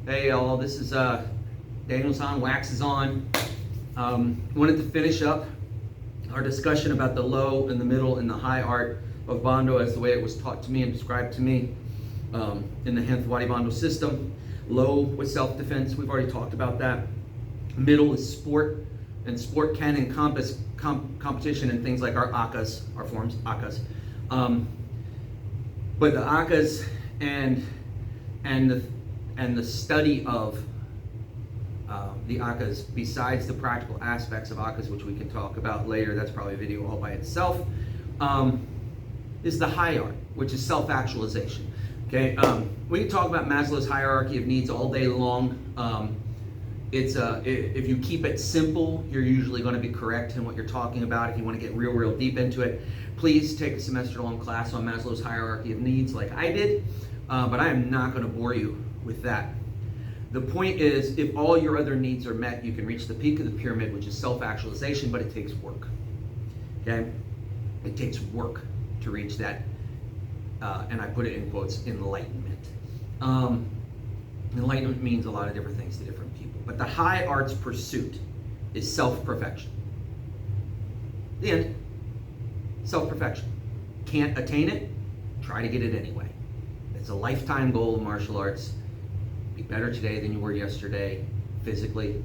Hey y'all, this is Daniel's on, Wax is on. Wanted to finish up our discussion about the low and the middle and the high art of Bando as the way it was taught to me and described to me in the Hanthawadi Bando system. Low with self-defense, we've already talked about that. Middle is sport, and sport can encompass competition and things like our akas, our forms, akas. But the akas and the study of the akas, besides the practical aspects of akas, which we can talk about later, that's probably a video all by itself, is the high art, which is self-actualization. Okay, we can talk about Maslow's hierarchy of needs all day long. If you keep it simple, you're usually going to be correct in what you're talking about. If you want to get real deep into it, please take a semester-long class on Maslow's hierarchy of needs like I did, but I am not going to bore you with that. The point is, if all your other needs are met, you can reach the peak of the pyramid, which is self-actualization, but it takes work. Okay? It takes work to reach that, and I put it in quotes, enlightenment. Enlightenment means a lot of different things to different people, but the high arts pursuit is self-perfection. The end. Self-perfection. Can't attain it? Try to get it anyway. It's a lifetime goal of martial arts. Be better today than you were yesterday, physically,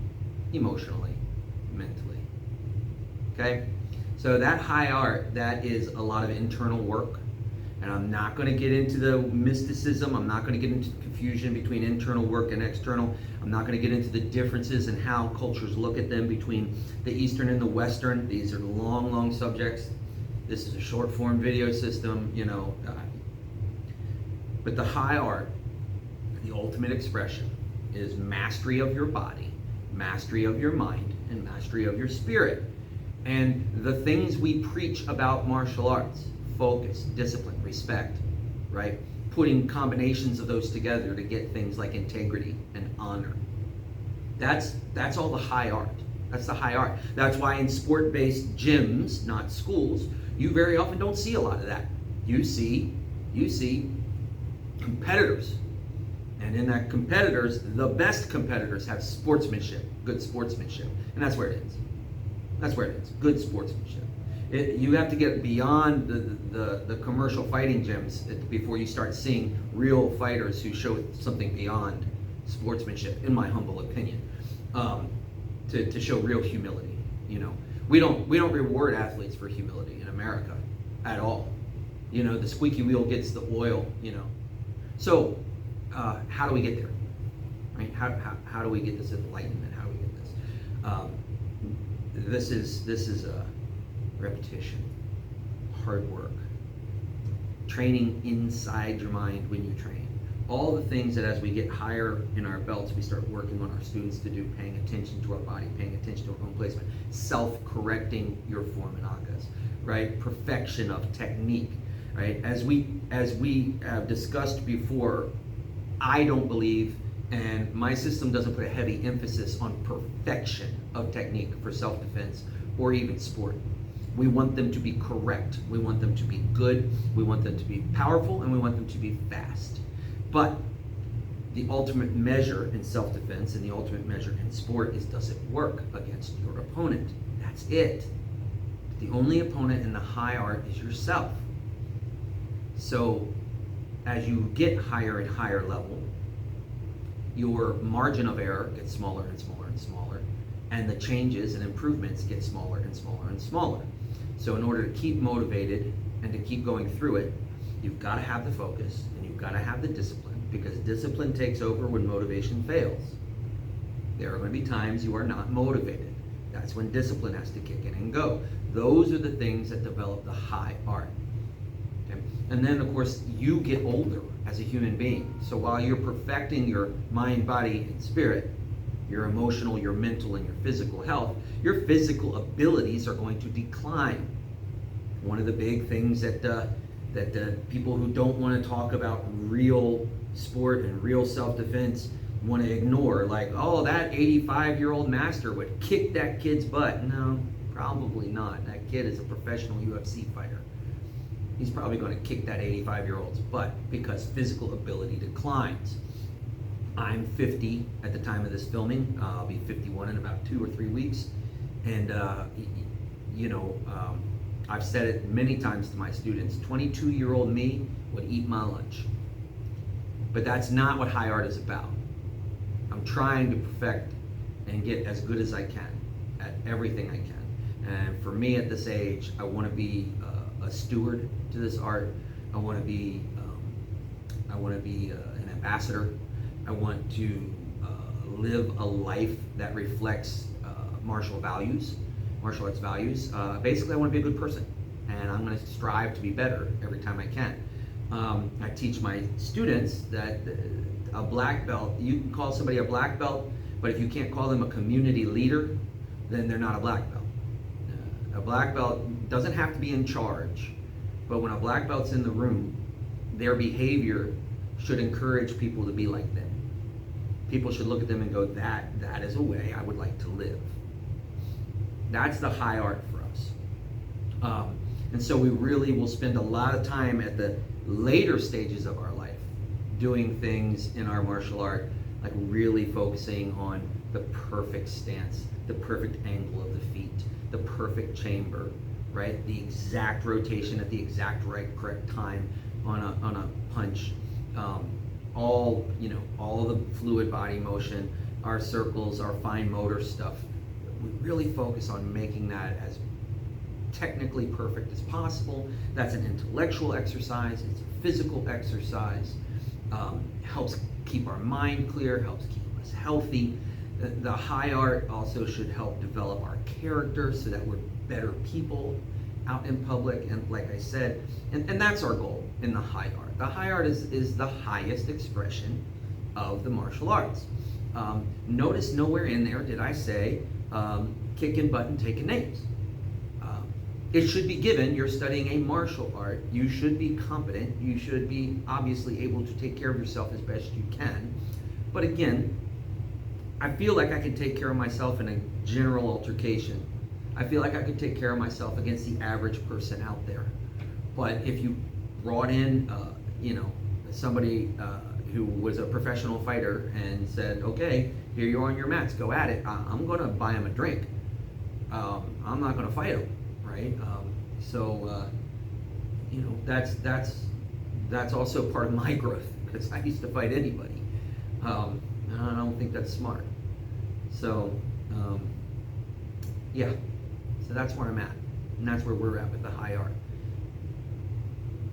emotionally, mentally. Okay? So that high art, that is a lot of internal work. And I'm not going to get into the mysticism. I'm not going to get into the confusion between internal work and external. I'm not going to get into the differences in how cultures look at them between the Eastern and the Western. These are long subjects. This is a short form video system, you know. But the high art, the ultimate expression, is mastery of your body, mastery of your mind, and mastery of your spirit. And the things we preach about martial arts, focus, discipline, respect, right? Putting combinations of those together to get things like integrity and honor. That's all the high art. That's the high art. That's why in sport-based gyms, not schools, you very often don't see a lot of that. You see competitors. And in that competitors, the best competitors have sportsmanship, good sportsmanship. And that's where it is. That's where it is, good sportsmanship. You have to get beyond the commercial fighting gyms before you start seeing real fighters who show something beyond sportsmanship, in my humble opinion, to show real humility. You know, we don't reward athletes for humility in America at all. You know, the squeaky wheel gets the oil. You know, so how do we get there? Right? How do we get this enlightenment? How do we get this? This is a repetition, hard work, training inside your mind when you train. All the things that as we get higher in our belts, we start working on our students to do, paying attention to our body, paying attention to our own placement, self-correcting your form and akas, right? Perfection of technique, right? As we have discussed before, I don't believe, and my system doesn't put a heavy emphasis on perfection of technique for self-defense or even sport. We want them to be correct. We want them to be good. We want them to be powerful, and we want them to be fast. But the ultimate measure in self-defense and the ultimate measure in sport is, does it work against your opponent? That's it. The only opponent in the high art is yourself. So as you get higher and higher level, your margin of error gets smaller and smaller and smaller, and the changes and improvements get smaller and smaller and smaller. So in order to keep motivated and to keep going through it, you've got to have the focus and you've got to have the discipline, because discipline takes over when motivation fails. There are going to be times you are not motivated. That's when discipline has to kick in and go. Those are the things that develop the high art. Okay? And then, of course, you get older as a human being. So while you're perfecting your mind, body, and spirit, your emotional, your mental, and your physical health, your physical abilities are going to decline. One of the big things that people who don't want to talk about real sport and real self-defense want to ignore, like, oh, that 85-year-old master would kick that kid's butt. No, probably not. That kid is a professional UFC fighter. He's probably going to kick that 85-year-old's butt because physical ability declines. I'm 50 at the time of this filming. I'll be 51 in about 2 or 3 weeks. And, I've said it many times to my students, 22-year-old me would eat my lunch. But that's not what high art is about. I'm trying to perfect and get as good as I can at everything I can. And for me at this age, I want to be a steward to this art. I want to be an ambassador. I want to live a life that reflects martial arts values. Basically, I want to be a good person, and I'm going to strive to be better every time I can. I teach my students that a black belt, you can call somebody a black belt, but if you can't call them a community leader, then they're not a black belt. A black belt doesn't have to be in charge, but when a black belt's in the room, their behavior should encourage people to be like them. People should look at them and go, that is a way I would like to live. That's the high art for us. And so we really will spend a lot of time at the later stages of our life doing things in our martial art, like really focusing on the perfect stance, the perfect angle of the feet, the perfect chamber, right? The exact rotation at the exact correct time on a punch. All the fluid body motion, our circles, our fine motor stuff. We really focus on making that as technically perfect as possible. That's an intellectual exercise, it's a physical exercise, helps keep our mind clear, helps keep us healthy. The high art also should help develop our character so that we're better people out in public, and like I said, and that's our goal in the high art. The high art is the highest expression of the martial arts. Notice nowhere in there did I say kicking butt and taking names. It should be given, you're studying a martial art, you should be competent, you should be obviously able to take care of yourself as best you can. But again, I feel like I can take care of myself in a general altercation. I feel like I could take care of myself against the average person out there. But if you brought in, somebody who was a professional fighter and said, okay, here you are on your mats, go at it, I'm going to buy him a drink. I'm not going to fight him, right? That's also part of my growth, because I used to fight anybody. And I don't think that's smart. So, yeah. So that's where I'm at, and that's where we're at with the high art.